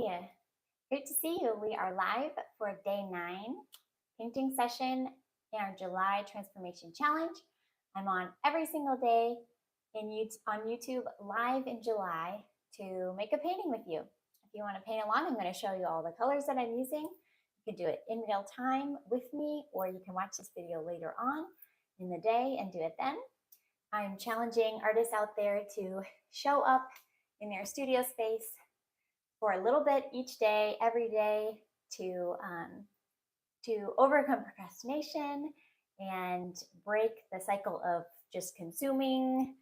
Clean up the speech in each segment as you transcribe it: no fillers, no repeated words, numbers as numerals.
Hi, great to see you. We are live for day 9 painting session in our July Transformation Challenge. I'm on every single day on YouTube live in July to make a painting with you. If you want to paint along, I'm going to show you all the colors that I'm using. You can do it in real time with me, or you can watch this video later on in the day and do it then. I'm challenging artists out there to show up in their studio space for a little bit each day, every day, to overcome procrastination and break the cycle of just consuming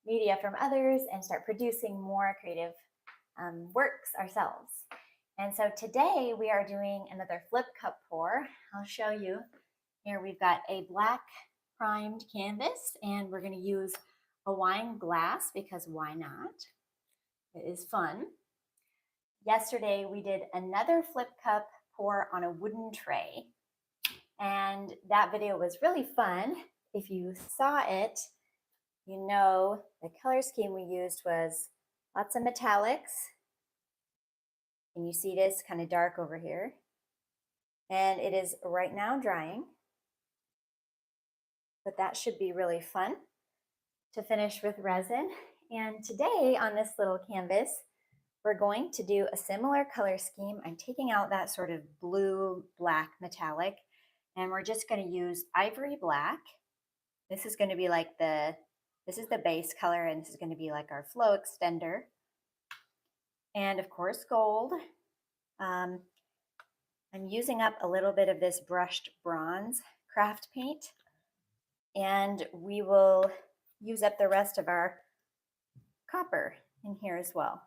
media from others and start producing more creative works ourselves. And so today we are doing another flip cup pour. I'll show you. Here we've got a black primed canvas, and we're going to use a wine glass because why not? It is fun. Yesterday we did another flip cup pour on a wooden tray, and that video was really fun. If you saw it, you know the color scheme we used was lots of metallics, and you see this kind of dark over here, and it is right now drying, but that should be really fun to finish with resin. And today on this little canvas, we're going to do a similar color scheme. I'm taking out that sort of blue black metallic, and we're just going to use ivory black. This is going to be like this is the base color, and this is going to be like our flow extender. And of course, gold. I'm using up a little bit of this brushed bronze craft paint, and we will use up the rest of our copper in here as well.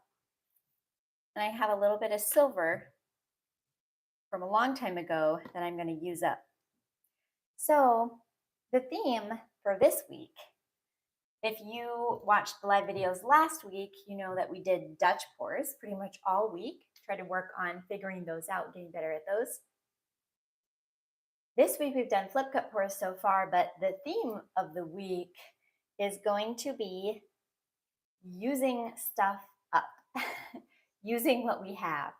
And I have a little bit of silver from a long time ago that I'm going to use up. So the theme for this week, if you watched the live videos last week, you know that we did Dutch pours pretty much all week. Try to work on figuring those out, getting better at those. This week we've done flip cup pours so far, but the theme of the week is going to be using stuff up. Using what we have.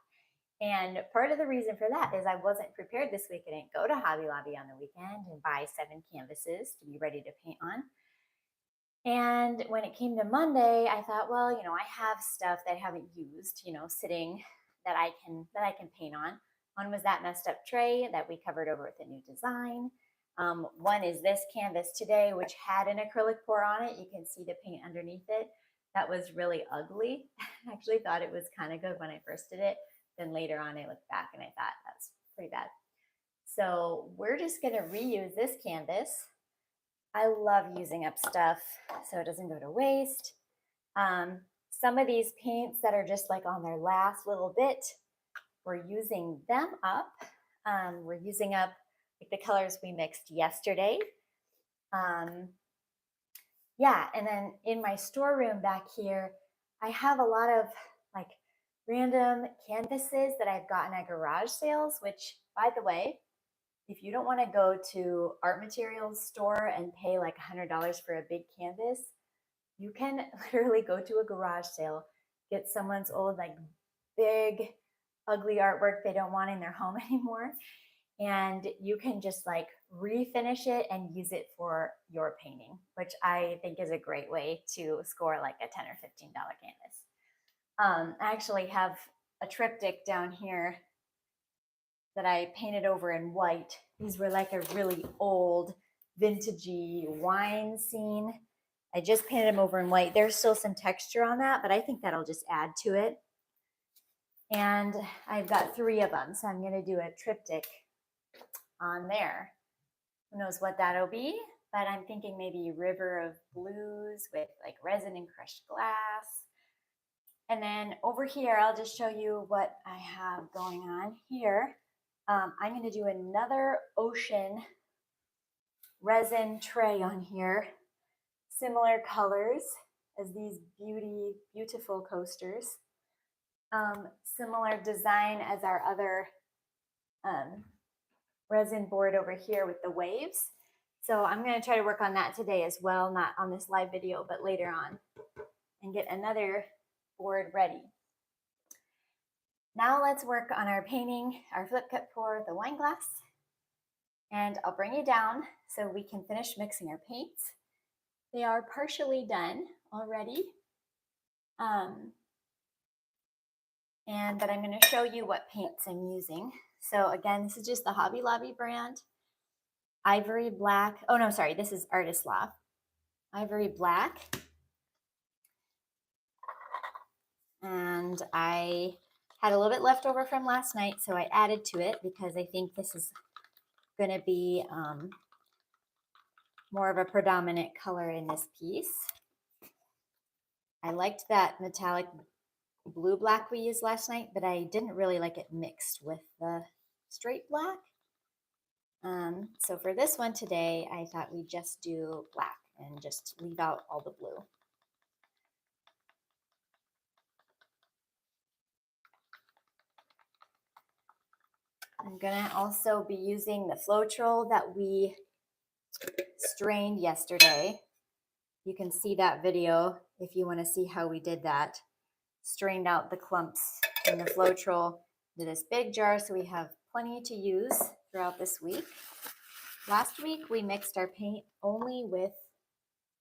And part of the reason for that is I wasn't prepared this week. I didn't go to Hobby Lobby on the weekend and buy 7 canvases to be ready to paint on. And when it came to Monday, I thought, well, you know, I have stuff that I haven't used, you know, sitting that I can paint on. One was that messed up tray that we covered over with a new design. One is this canvas today, which had an acrylic pour on it. You can see the paint underneath it. That was really ugly. I actually thought it was kind of good when I first did it. Then later on, I looked back and I thought that's pretty bad. So we're just going to reuse this canvas. I love using up stuff so it doesn't go to waste. Some of these paints that are just like on their last little bit, we're using them up. We're using up like the colors we mixed yesterday. Yeah, and then in my storeroom back here, I have a lot of like random canvases that I've gotten at garage sales, which, by the way, if you don't want to go to art materials store and pay like $100 for a big canvas, you can literally go to a garage sale, get someone's old like big ugly artwork they don't want in their home anymore, and you can just like refinish it and use it for your painting, which I think is a great way to score like a $10 or $15 canvas. I actually have a triptych down here that I painted over in white. These were like a really old vintagey wine scene. I just painted them over in white. There's still some texture on that, but I think that'll just add to it. And I've got 3 of them, so I'm going to do a triptych on there. Who knows what that'll be, but I'm thinking maybe River of Blues with like resin and crushed glass. And then over here, I'll just show you what I have going on here. I'm going to do another ocean resin tray on here. Similar colors as these beautiful coasters. Similar design as our other resin board over here with the waves. So I'm going to try to work on that today as well, not on this live video, but later on, and get another board ready. Now let's work on our painting, our flip cup pour, the wine glass. And I'll bring you down so we can finish mixing our paints. They are partially done already. But I'm going to show you what paints I'm using. So again, this is just the Hobby Lobby brand. Ivory Black. Oh no, sorry, this is Artist Loft. Ivory Black. And I had a little bit left over from last night, so I added to it because I think this is going to be more of a predominant color in this piece. I liked that metallic blue black we used last night, but I didn't really like it mixed with the straight black. So for this one today, I thought we'd just do black and just leave out all the blue. I'm gonna also be using the Floetrol that we strained yesterday. You can see that video if you want to see how we did that. Strained out the clumps in the Floetrol into this big jar, so we have plenty to use throughout this week. Last week we mixed our paint only with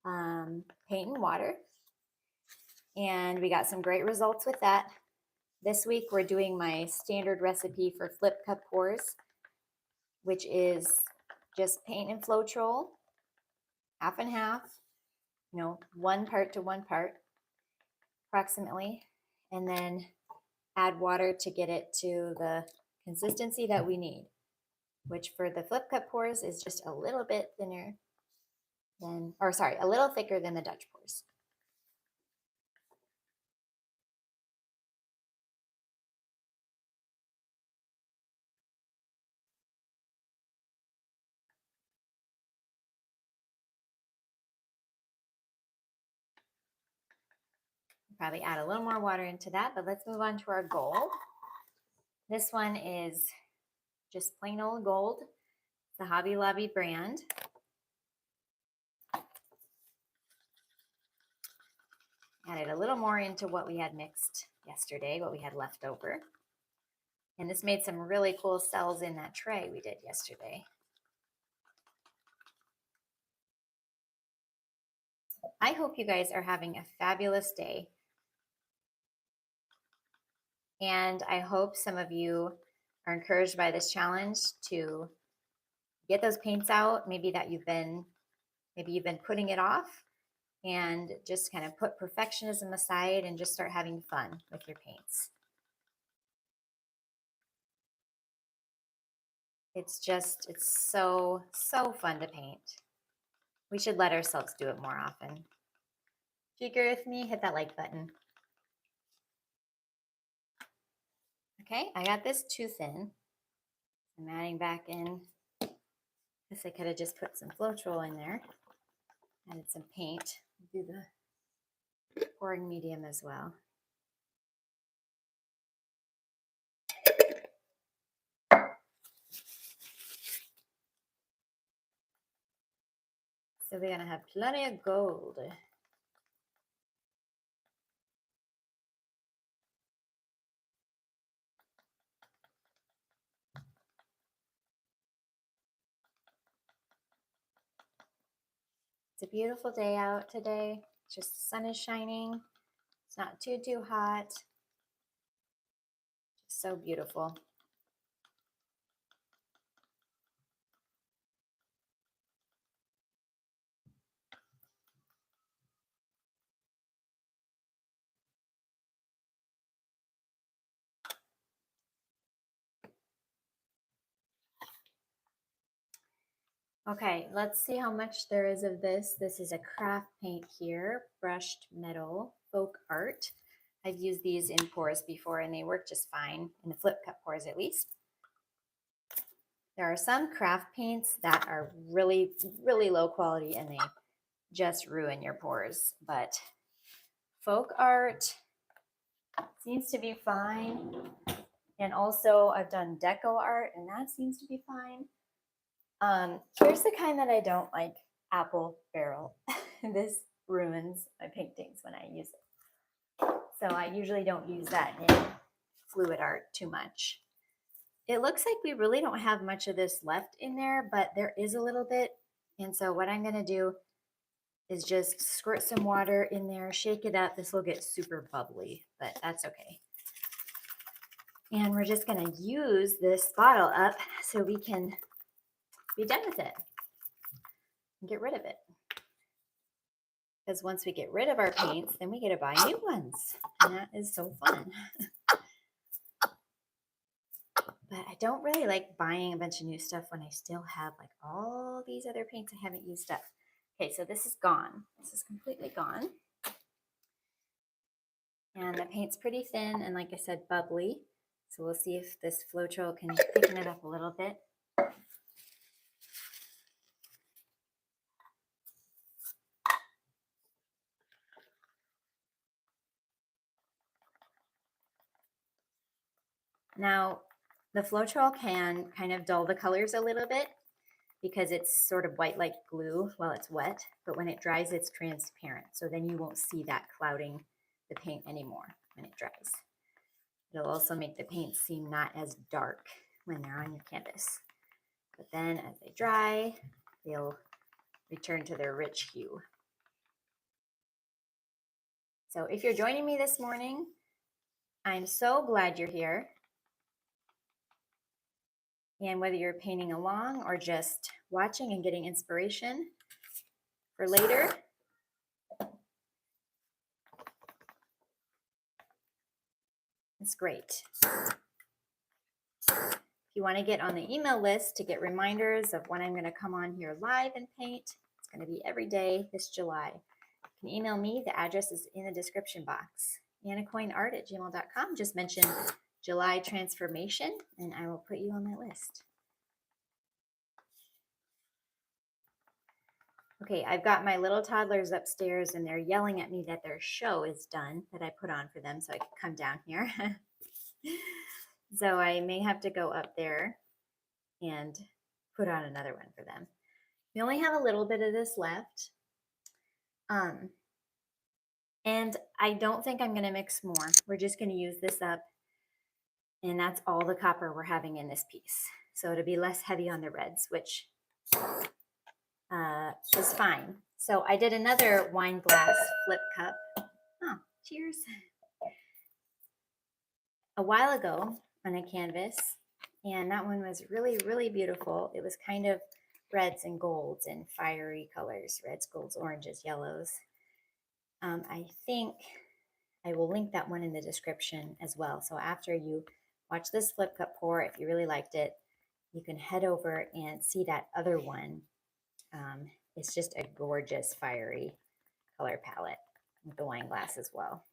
paint and water, and we got some great results with that. This week we're doing my standard recipe for flip cup pours, which is just paint and Floetrol, half and half, 1 part to 1 part approximately, and then add water to get it to the consistency that we need, which for the flip cup pours is just a little bit thinner than, or sorry, a little thicker than the Dutch pours. Probably add a little more water into that, but let's move on to our gold. This one is just plain old gold, the Hobby Lobby brand. Added a little more into what we had mixed yesterday, what we had left over. And this made some really cool cells in that tray we did yesterday. I hope you guys are having a fabulous day. And I hope some of you are encouraged by this challenge to get those paints out, maybe you've been putting it off, and just kind of put perfectionism aside and just start having fun with your paints. It's so fun to paint. We should let ourselves do it more often. If you agree with me, hit that like button. Okay, I got this too thin. I'm adding back in. I guess I could have just put some Floetrol in there. Added some paint. Do the pouring medium as well. So we're gonna have plenty of gold. It's a beautiful day out today. Just the sun is shining. It's not too hot. Just so beautiful. Okay, let's see how much there is of this. This is a craft paint here, brushed metal, folk art. I've used these in pours before and they work just fine, in the flip cup pours at least. There are some craft paints that are really low quality and they just ruin your pours, but folk art seems to be fine. And also I've done deco art and that seems to be fine. Here's the kind that I don't like, apple barrel. This ruins my paintings when I use it. So I usually don't use that in fluid art too much. It looks like we really don't have much of this left in there, but there is a little bit. And so what I'm going to do is just squirt some water in there, shake it up. This will get super bubbly, but that's okay. And we're just going to use this bottle up so we can be done with it and get rid of it. Because once we get rid of our paints, then we get to buy new ones. And that is so fun. But I don't really like buying a bunch of new stuff when I still have like all these other paints I haven't used up. Okay, so this is gone. This is completely gone. And the paint's pretty thin and, like I said, bubbly. So we'll see if this Floetrol can thicken it up a little bit. Now, the Floetrol can kind of dull the colors a little bit because it's sort of white like glue while it's wet, but when it dries, it's transparent. So then you won't see that clouding the paint anymore when it dries. It'll also make the paint seem not as dark when they're on your canvas. But then as they dry, they'll return to their rich hue. So if you're joining me this morning, I'm so glad you're here. And whether you're painting along or just watching and getting inspiration for later, it's great. If you want to get on the email list to get reminders of when I'm going to come on here live and paint, it's going to be every day this July. You can email me. The address is in the description box. AnnaCoinArt@gmail.com. Just mention July transformation and I will put you on that list. Okay, I've got my little toddlers upstairs and they're yelling at me that their show is done that I put on for them so I can come down here. So I may have to go up there and put on another one for them. We only have a little bit of this left. And I don't think I'm going to mix more. We're just going to use this up. And that's all the copper we're having in this piece. So it'll be less heavy on the reds, which is fine. So I did another wine glass flip cup. Oh, cheers. A while ago on a canvas. And that one was really, really beautiful. It was kind of reds and golds and fiery colors. Reds, golds, oranges, yellows. I think I will link that one in the description as well. So after you watch this flip cup pour, if you really liked it, you can head over and see that other one. It's just a gorgeous fiery color palette with the wine glass as well.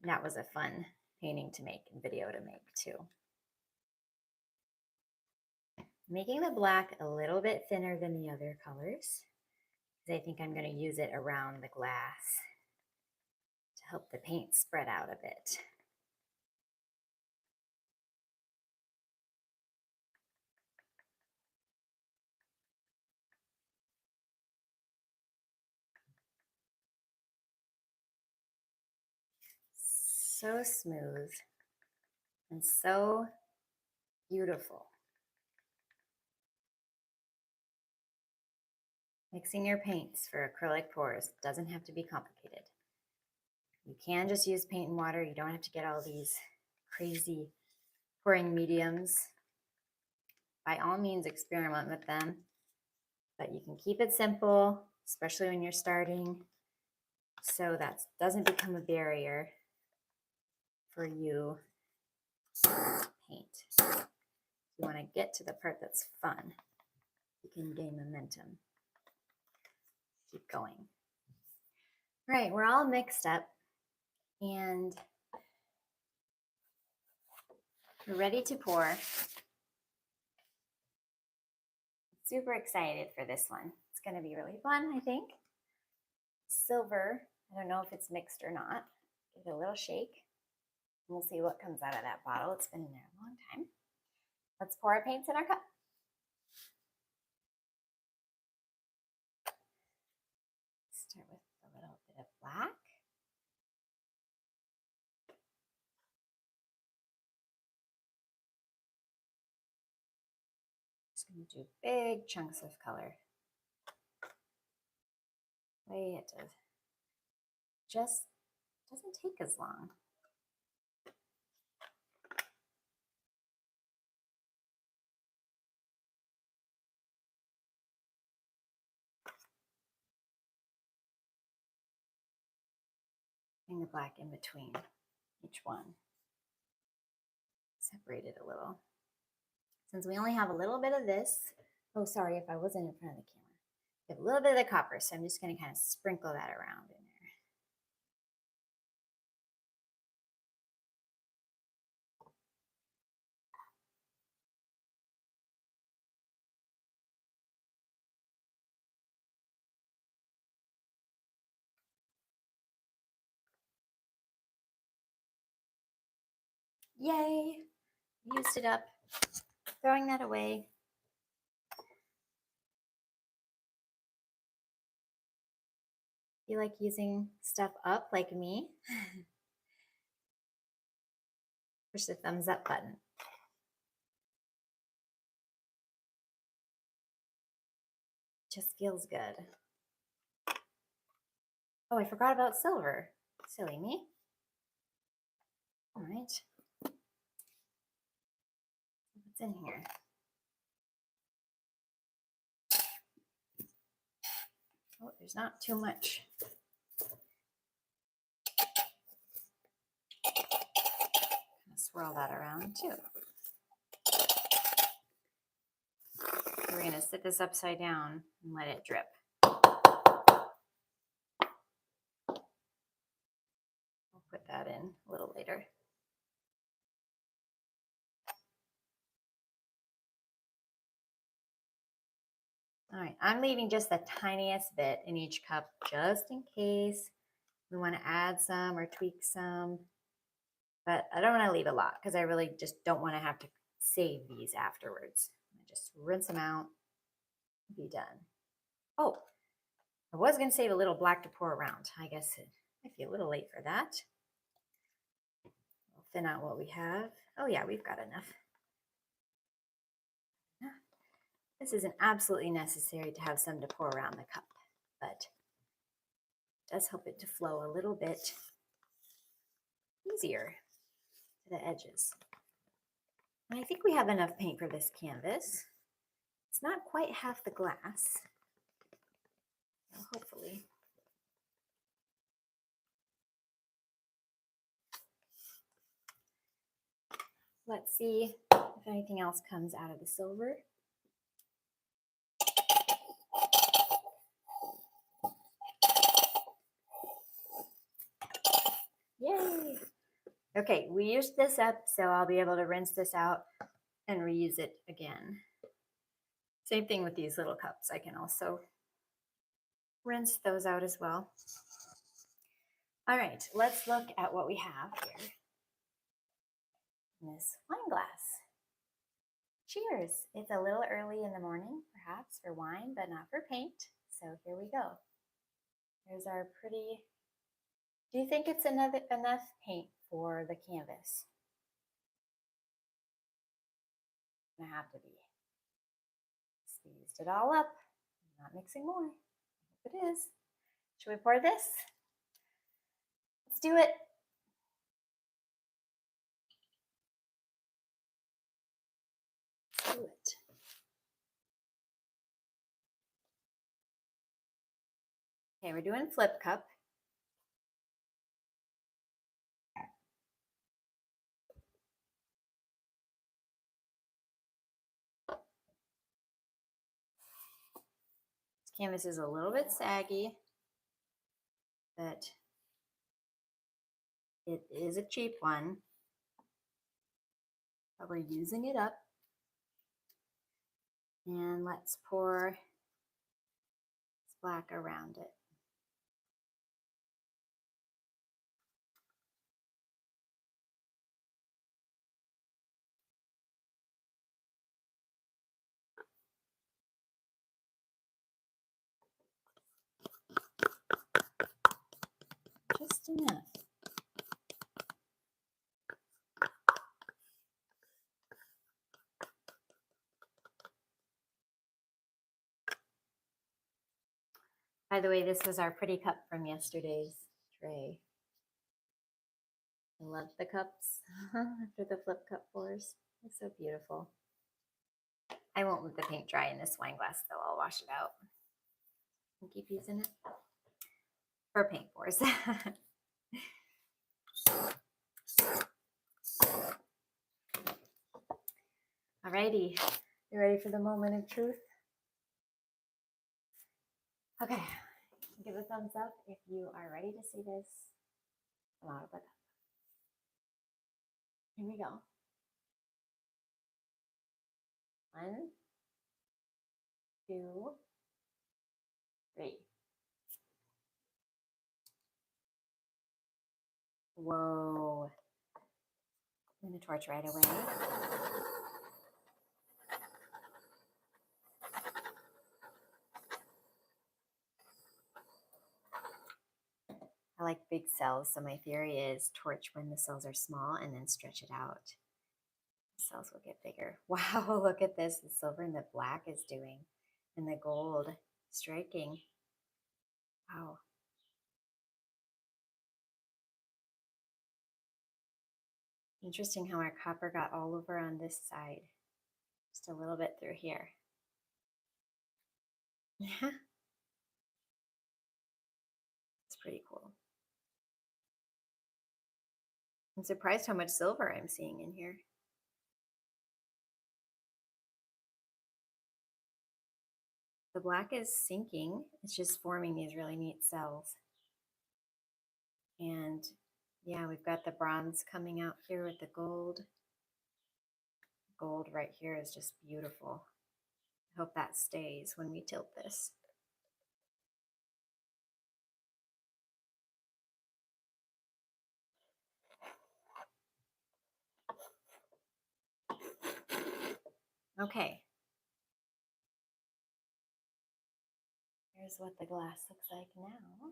And that was a fun painting to make and video to make too. Making the black a little bit thinner than the other colors, because I think I'm going to use it around the glass to help the paint spread out a bit. So smooth and so beautiful. Mixing your paints for acrylic pours doesn't have to be complicated. You can just use paint and water. You don't have to get all these crazy pouring mediums. By all means, experiment with them, but you can keep it simple, especially when you're starting, so that doesn't become a barrier for you to paint. If you want to get to the part that's fun, you can gain momentum. Keep going. All right, we're all mixed up and we're ready to pour. Super excited for this one. It's going to be really fun, I think. Silver, I don't know if it's mixed or not. Give it a little shake. We'll see what comes out of that bottle. It's been in there a long time. Let's pour our paints in our cup. Start with a little bit of black. Just going to do big chunks of color. Way it does. Just doesn't take as long. The black in between each one. Separate it a little. Since we only have a little bit of this, oh, sorry if I wasn't in front of the camera. We have a little bit of the copper, so I'm just going to kind of sprinkle that around in there. Yay! Used it up. Throwing that away. You like using stuff up like me? Push the thumbs up button. Just feels good. Oh, I forgot about silver. Silly me. All right. What's in here? Oh, there's not too much. Swirl that around too. We're going to sit this upside down and let it drip. I'll put that in a little later. All right, I'm leaving just the tiniest bit in each cup just in case we want to add some or tweak some. But I don't want to leave a lot because I really just don't want to have to save these afterwards. I just rinse them out and be done. Oh, I was going to save a little black to pour around. I guess it might be a little late for that. We'll thin out what we have. Oh yeah, we've got enough. This isn't absolutely necessary to have some to pour around the cup, but it does help it to flow a little bit easier to the edges. And I think we have enough paint for this canvas. It's not quite half the glass, well, hopefully. Let's see if anything else comes out of the silver. Yay! Okay, we used this up, so I'll be able to rinse this out and reuse it again. Same thing with these little cups. I can also rinse those out as well. All right, let's look at what we have here in this wine glass. Cheers! It's a little early in the morning, perhaps, for wine, but not for paint. So here we go. There's our pretty... Do you think it's enough paint for the canvas? It's gonna have to be. Squeezed it all up. I'm not mixing more. I hope it is. Should we pour this? Let's do it. Let's do it. Okay, we're doing flip cup. This canvas is a little bit saggy, but it is a cheap one. But we're using it up. And let's pour this black around it. Just enough. By the way, this was our pretty cup from yesterday's tray. I love the cups after the flip cup pours. They're so beautiful. I won't let the paint dry in this wine glass, though. I'll wash it out and keep using it for paint pours. Alrighty, you ready for the moment of truth? Okay, give a thumbs up if you are ready to see this come out of the cup. Here we go. 1, 2, 3. Whoa. I'm going to torch right away. I like big cells, so my theory is torch when the cells are small and then stretch it out. The cells will get bigger. Wow, look at this. The silver and the black is doing, and the gold striking. Wow. Interesting how our copper got all over on this side. Just a little bit through here. Yeah. It's pretty cool. I'm surprised how much silver I'm seeing in here. The black is sinking. It's just forming these really neat cells. And yeah, we've got the bronze coming out here with the gold. Gold right here is just beautiful. I hope that stays when we tilt this. Okay. Here's what the glass looks like now.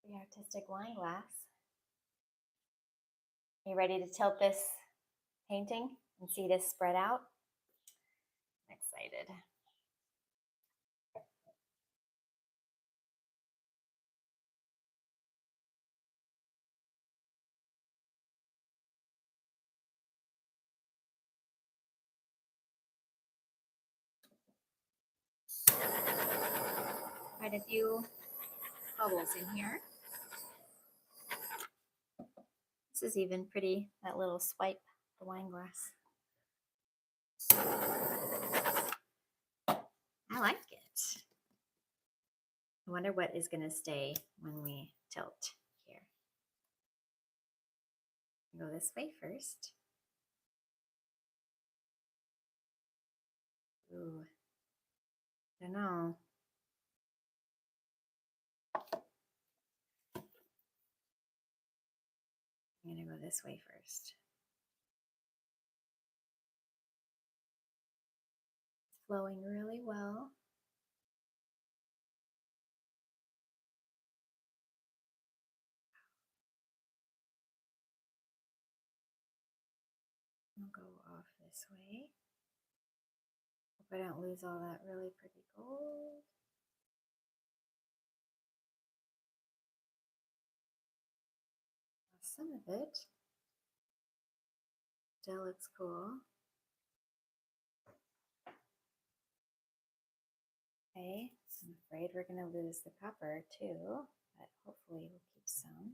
The artistic wine glass. Are you ready to tilt this painting and see this spread out? I'm excited. Quite a few bubbles in here. This is even pretty, that little swipe, the wine glass. I like it. I wonder what is going to stay when we tilt here. Go this way first. Ooh, I don't know. I'm going to go this way first. It's flowing really well. I'll go off this way. Hope I don't lose all that really pretty gold. Some of it still looks cool. Okay, I'm afraid we're going to lose the copper too, but hopefully we'll keep some.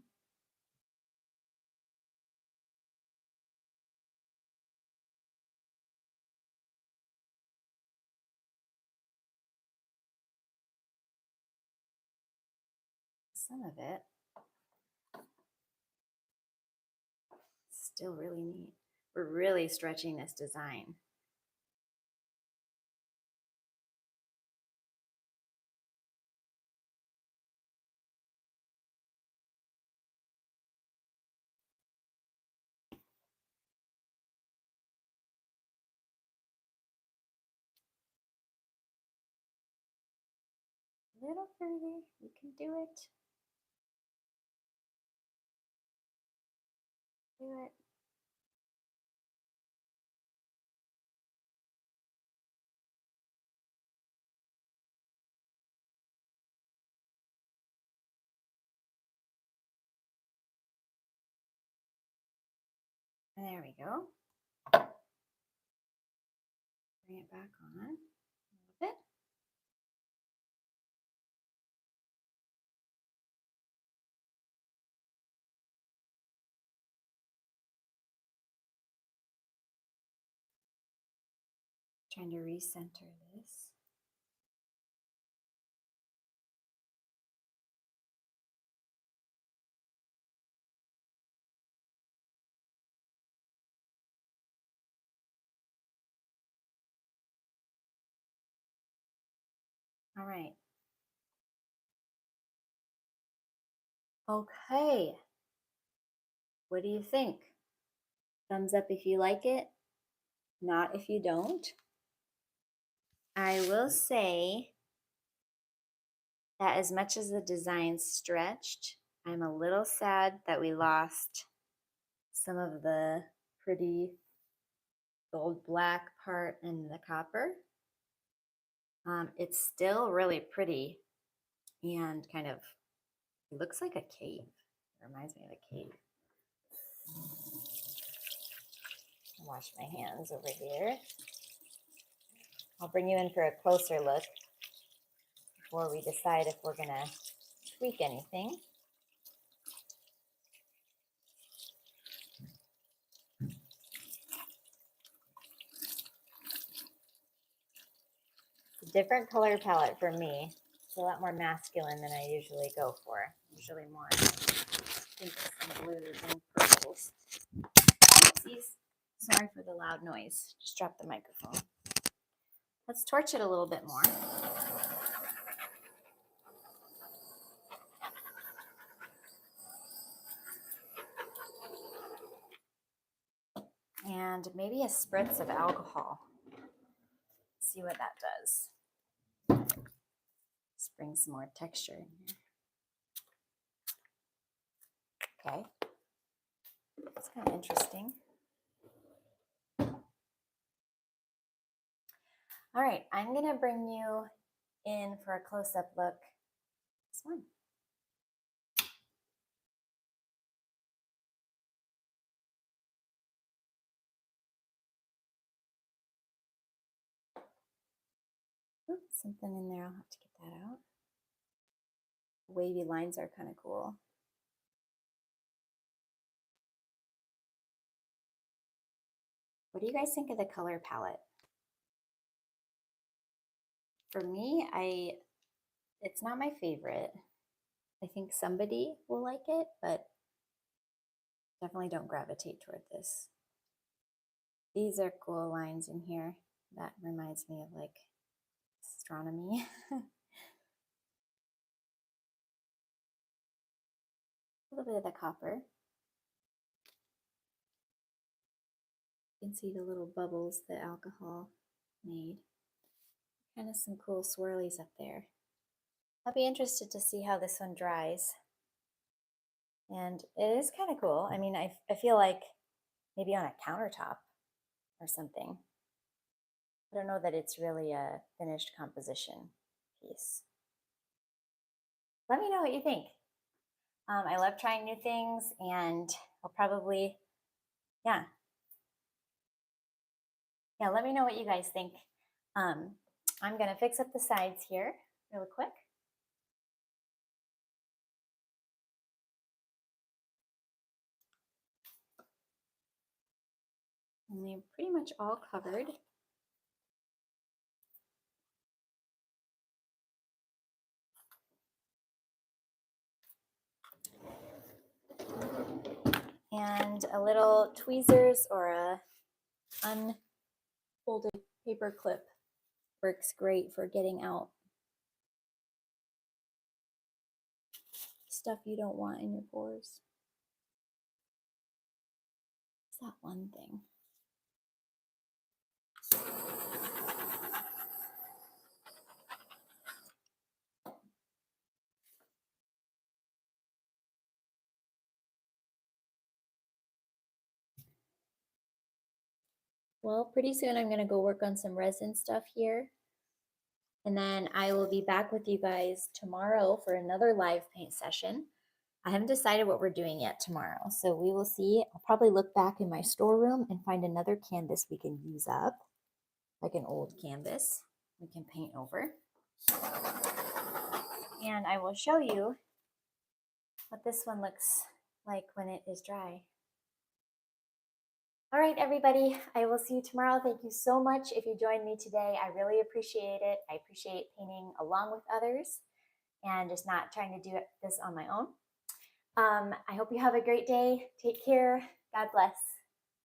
Some of it. Still really neat. We're really stretching this design. A little further, you can do it. Do it. There we go. Bring it back on a little bit. Trying to recenter this. All right. Okay. What do you think? Thumbs up if you like it, not if you don't. I will say that as much as the design stretched, I'm a little sad that we lost some of the pretty gold black part and the copper. It's still really pretty and kind of, it looks like a cave. It reminds me of a cave. I'll wash my hands over here. I'll bring you in for a closer look before we decide if we're gonna tweak anything. It's a different color palette for me. It's a lot more masculine than I usually go for. Usually more pinks and blues and purples. Oopsies. Sorry for the loud noise. Just dropped the microphone. Let's torch it a little bit more. And maybe a spritz of alcohol. See what that does. Just bring some more texture in here. Okay. It's kind of interesting. All right, I'm gonna bring you in for a close-up look. This one. Oops, something in there, I'll have to get that out. Wavy lines are kind of cool. What do you guys think of the color palette? For me, it's not my favorite. I think somebody will like it, but definitely don't gravitate toward this. These are cool lines in here. That reminds me of like astronomy. A little bit of the copper. You can see the little bubbles the alcohol made. Kind of some cool swirlies up there. I'll be interested to see how this one dries. And it is kind of cool. I mean, I feel like maybe on a countertop or something. I don't know that it's really a finished composition piece. Let me know what you think. I love trying new things, and I'll probably, yeah, let me know what you guys think. I'm gonna fix up the sides here really quick. And they're pretty much all covered. And a little tweezers or a unfolded paper clip works great for getting out stuff you don't want in your pores. It's that one thing. Well, pretty soon I'm gonna go work on some resin stuff here. And then I will be back with you guys tomorrow for another live paint session. I haven't decided what we're doing yet tomorrow, so we will see. I'll probably look back in my storeroom and find another canvas we can use up, like an old canvas we can paint over. And I will show you what this one looks like when it is dry. All right, everybody, I will see you tomorrow. Thank you so much if you joined me today. I really appreciate it. I appreciate painting along with others and just not trying to do this on my own. I hope you have a great day. Take care. God bless.